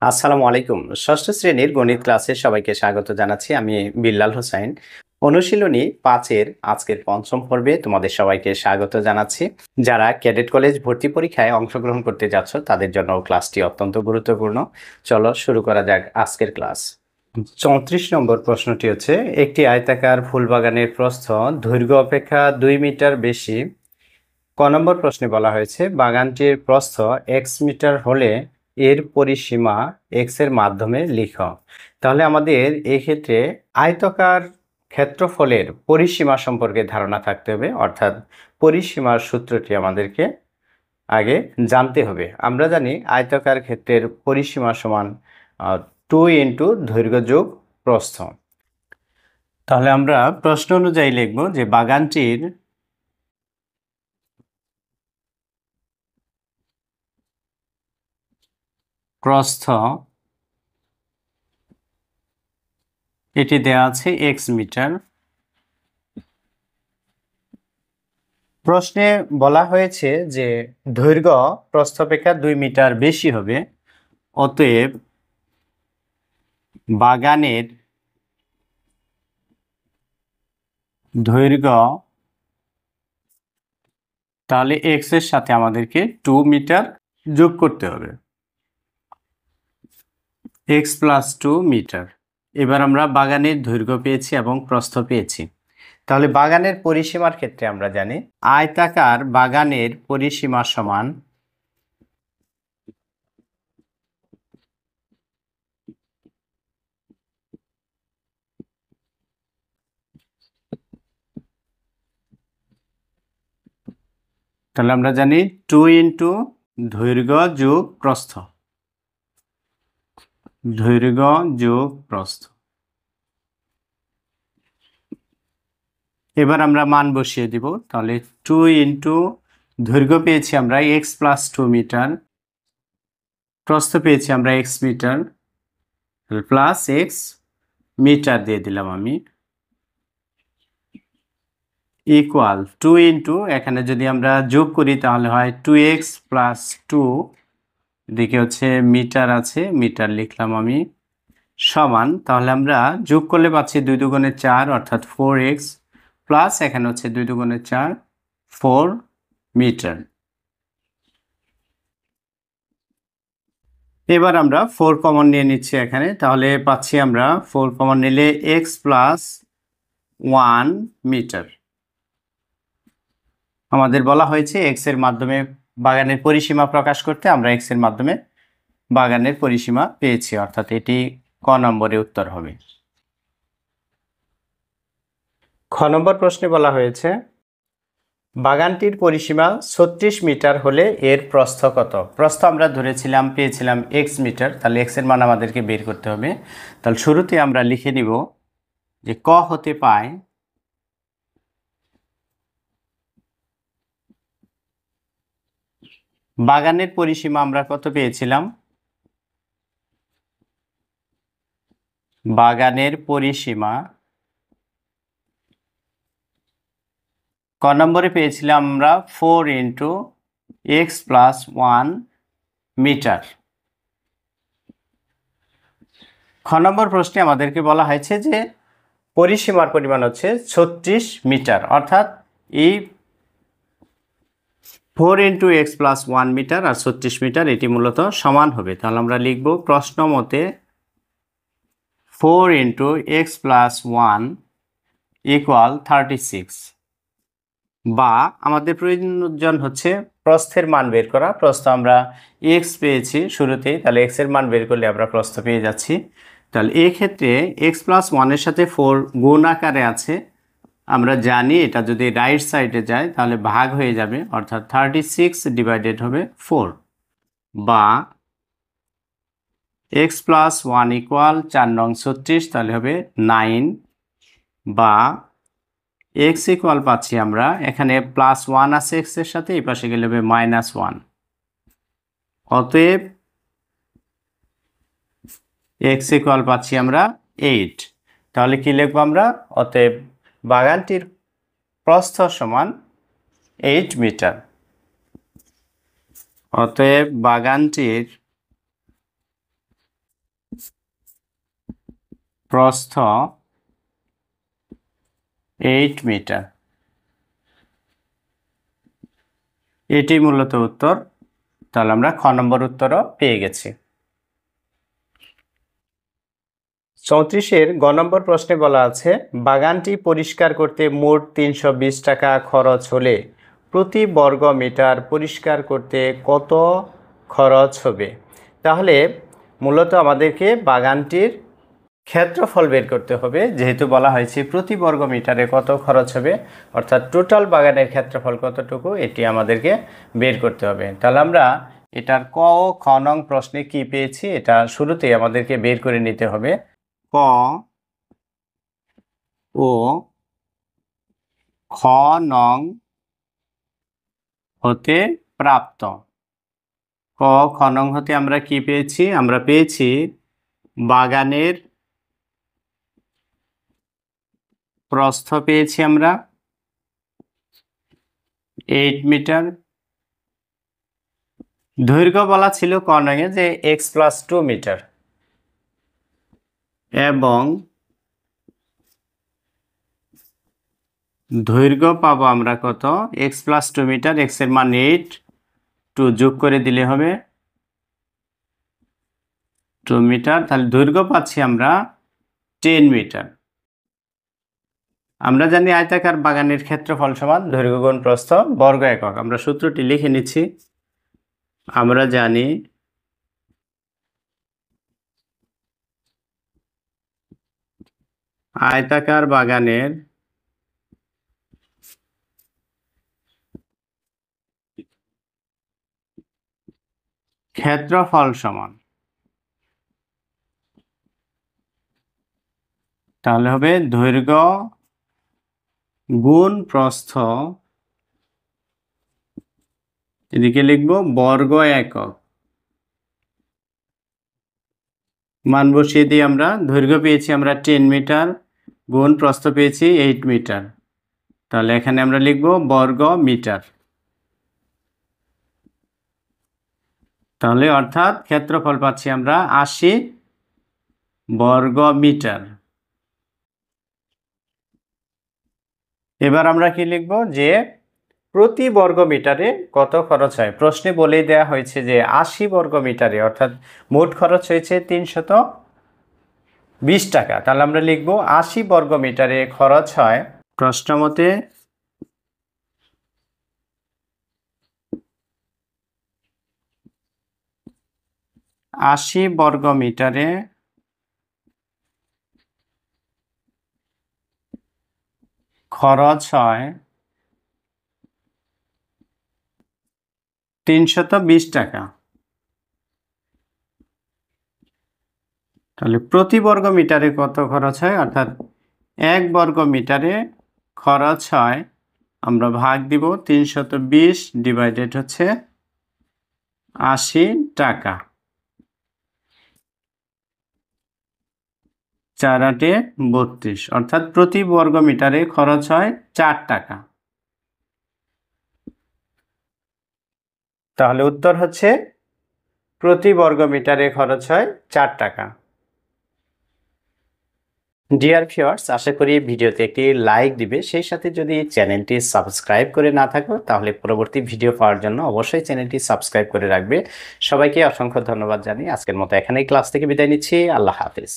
আসসালামু আলাইকুম। ষষ্ঠ শ্রেণীর গণিত ক্লাসে সবাইকে স্বাগত জানাচ্ছি। আমি বিল্লাল হোসাইন। অনুশীলনী ৫ এর আজকের পঞ্চম পর্বে তোমাদের সবাইকে স্বাগত জানাচ্ছি। যারা ক্যাডেট কলেজ ভর্তি পরীক্ষায় অংশগ্রহণ করতে যাচ্ছ তাদের জন্য ক্লাসটি অত্যন্ত গুরুত্বপূর্ণ। চলো শুরু করা যাক আজকের ক্লাস। ৩৪ নম্বর প্রশ্নটি হচ্ছে, একটি আয়তাকার ফুলবাগানের প্রস্থ দৈর্ঘ্য অপেক্ষা ২ মিটার বেশি। ক নম্বর প্রশ্নে বলা হয়েছে বাগানটির প্রস্থ x মিটার হলে এর পরিসীমা x এর মাধ্যমে লিখো। তাহলে আমাদের এই ক্ষেত্রে আয়তাকার ক্ষেত্রফলের পরিসীমা সম্পর্কে ধারণা থাকতে হবে, অর্থাৎ পরিসীমার সূত্রটি আমাদেরকে আগে জানতে হবে। আমরা জানি আয়তাকার ক্ষেত্রের পরিসীমা সমান 2 ইন্টু দৈর্ঘ্য যোগ প্রস্থ। তাহলে আমরা প্রশ্ন অনুযায়ী লিখব যে বাগানটির প্রস্থ এটি দেওয়া আছে x মিটার। প্রশ্নে বলা হয়েছে যে দৈর্ঘ্য প্রস্থ অপেক্ষা 2 মিটার বেশি হবে, অতএব বাগানের দৈর্ঘ্য, তাহলে x এর সাথে আমাদেরকে 2 মিটার যোগ করতে হবে, x প্লাস 2 মিটার। এবার আমরা বাগানের দৈর্ঘ্য পেয়েছি এবং প্রস্থ পেয়েছি। তাহলে বাগানের পরিসীমার ক্ষেত্রে আমরা জানি আয়তাকার বাগানের পরিসীমা সমান তাহলে আমরা জানি 2 ইন্টু দৈর্ঘ্য যোগ প্রস্থ, দৈর্ঘ্য যোগ প্রস্থ। এবার আমরা মান বসিয়ে দিব। তাহলে 2 ইন্টু দৈর্ঘ্য পেয়েছি আমরা x প্লাস 2 মিটার, প্রস্থ পেয়েছি আমরা x metre, plus x metre দিয়ে দিলাম আমি, ইকুয়াল 2 ইন্টু, এখানে যদি আমরা যোগ করি তাহলে হয় 2x প্লাস 2, এদিকে হচ্ছে মিটার আছে, মিটার লিখলাম আমি, সমান, তাহলে আমরা যোগ করলে পাচ্ছি 2 দুগুণে 4 অর্থাৎ 4x, প্লাস এখানে হচ্ছে 2 দুগুণে 4, 4 মিটার। এবার আমরা 4 কমন নিয়ে নিচ্ছি এখানে, তাহলে পাচ্ছি আমরা 4 কমন নিলে x প্লাস 1 মিটার। আমাদের বলা হয়েছে x এর মাধ্যমে বাগানের পরিসীমা প্রকাশ করতে, আমরা x এর মাধ্যমে বাগানের পরিসীমা পেয়েছি, অর্থাৎ এটি ক নম্বরে উত্তর হবে। খ নম্বর প্রশ্নে বলা হয়েছে বাগানটির পরিসীমা 36 মিটার হলে এর প্রস্থ কত। প্রস্থ আমরা ধরেছিলাম, পেয়েছিলাম x মিটার, তাহলে x এর মান আমাদেরকে বের করতে হবে। তাহলে শুরুতে আমরা লিখে নিব যে ক হতে পায় বাগানের পরিসীমা আমরা কত পেয়েছিলাম, বাগানের পরিসীমা ক নম্বরে পেয়েছিলাম আমরা 4 ইন্টু x প্লাস 1 মিটার। খ নম্বর প্রশ্নে আমাদেরকে বলা হয়েছে যে পরিসীমার পরিমাণ হচ্ছে 36 মিটার, অর্থাৎ এই 4 ইন্টু x প্লাস 1 মিটার আর 36 মিটার এটি মূলত সমান হবে। তাহলে আমরা লিখব প্রশ্ন মতে 4 ইন্টু x প্লাস 1 ইকুয়াল 36, বা আমাদের প্রয়োজন হচ্ছে প্রস্থের মান বের করা। প্রস্থ আমরা x পেয়েছি শুরুতেই, তাহলে x এর মান বের করলে আমরা প্রস্থ পেয়ে যাচ্ছি। তাহলে এই ক্ষেত্রে x প্লাস 1 এর সাথে 4 গুণ আকারে আছে, আমরা জানি এটা যদি রাইট সাইডে যায় তাহলে ভাগ হয়ে যাবে, অর্থাৎ 36 ডিভাইডেড হবে 4, বা x প্লাস 1 ইকুয়াল 4 নং 36, তাহলে হবে 9, বা x ইকুয়াল পাচ্ছি আমরা, এখানে প্লাস 1 আছে x এর সাথে, এই পাশে গেলে হবে -1, অতএব x ইকুয়াল পাচ্ছি আমরা 8। তাহলে কি লিখবো আমরা, অতএব বাগানটির প্রস্থ সমান 8 মিটার। অতএব বাগানটির প্রস্থ 8 মিটার। এটি মূলত উত্তর। তাহলে আমরা খ নম্বর উত্তরও পেয়ে গেছি। 34-এর গ নম্বর প্রশ্নে বলা আছে বাগানটি পরিষ্কার করতে মোট 320 টাকা খরচ হলে প্রতি বর্গ মিটার পরিষ্কার করতে কত খরচ হবে। তাহলে মূলত আমাদেরকে বাগানটির ক্ষেত্রফল বের করতে হবে, যেহেতু বলা হয়েছে প্রতি বর্গ মিটারে কত খরচ হবে, অর্থাৎ টোটাল বাগানের ক্ষেত্রফল কতটুকু এটি আমাদেরকে বের করতে হবে। তাহলে আমরা এটার ক ও খ নং প্রশ্নে কি পেয়েছি এটা শুরুতেই আমাদেরকে বের করে নিতে হবে। ক ও খ নং হতে প্রাপ্ত। ক খ নং হতে আমরা কি পেয়েছি? আমরা পেয়েছি বাগানের প্রস্থ পেয়েছি আমরা 8 মিটার। দৈর্ঘ্য বলা ছিল ক নঙে যে x+2 মিটার, এবং দৈর্ঘ্য পাবো আমরা কত? x+2 মিটার, x এর মান 8, 2 যোগ করে দিলে হবে 2 মিটার। তাহলে দৈর্ঘ্য পাচ্ছি আমরা 10 মিটার। আমরা জানি আয়তাকার বাগানের ক্ষেত্রফল সমান দৈর্ঘ্য গুণ প্রস্থ বর্গ একক। আমরা সূত্রটি লিখে নিচ্ছি। আমরা জানি আয়তাকার বাগানের ক্ষেত্রফল সমান, তাহলে হবে দৈর্ঘ্য গুণ প্রস্থ, এদিকে লিখব বর্গ একক। মান বসিয়ে দিয়ে আমরা দৈর্ঘ্য পেয়েছি আমরা 10 মিটার, গুণ প্রস্থ পেয়েছি 8 মিটার। তাহলে এখানে আমরা লিখব বর্গ মিটার। তাহলে অর্থাৎ ক্ষেত্রফল পাচ্ছি আমরা 80 বর্গ মিটার। এবার আমরা কি লিখব? যে প্রতি বর্গ মিটারে কত খরচ হয়। প্রশ্নে বলেই দেয়া হয়েছে যে 80 বর্গ মিটারে, অর্থাৎ মোট খরচ হয়েছে 320 টাকা। তাহলে আমরা লিখব 80 বর্গ মিটারে খরচ হয় প্রশ্ন মতে 80 বর্গ মিটারে খরচ হয় 320 টাকা। তাহলে প্রতি বর্গ মিটারে কত খরচ হয়, অর্থাৎ 1 বর্গ মিটারে খরচ হয়, আমরা ভাগ দিব 320 ডিভাইডেড হচ্ছে 80 টাকা। 4 8 32, অর্থাৎ প্রতি বর্গ মিটারে খরচ হয় 4 টাকা। তাহলে উত্তর হচ্ছে প্রতি বর্গ মিটারে খরচ হয় 4 টাকা। ডিয়ার ভিউয়ার্স, আশা করি ভিডিওতে একটি লাইক দিবে, সেই সাথে যদি চ্যানেলটি সাবস্ক্রাইব করে না থাকো তাহলে পরবর্তী ভিডিও পাওয়ার জন্য অবশ্যই চ্যানেলটি সাবস্ক্রাইব করে রাখবে। সবাইকে অসংখ্য ধন্যবাদ জানিয়ে আজকের মতো এখানেই ক্লাস থেকে বিদায় নিচ্ছি। আল্লাহ হাফেজ।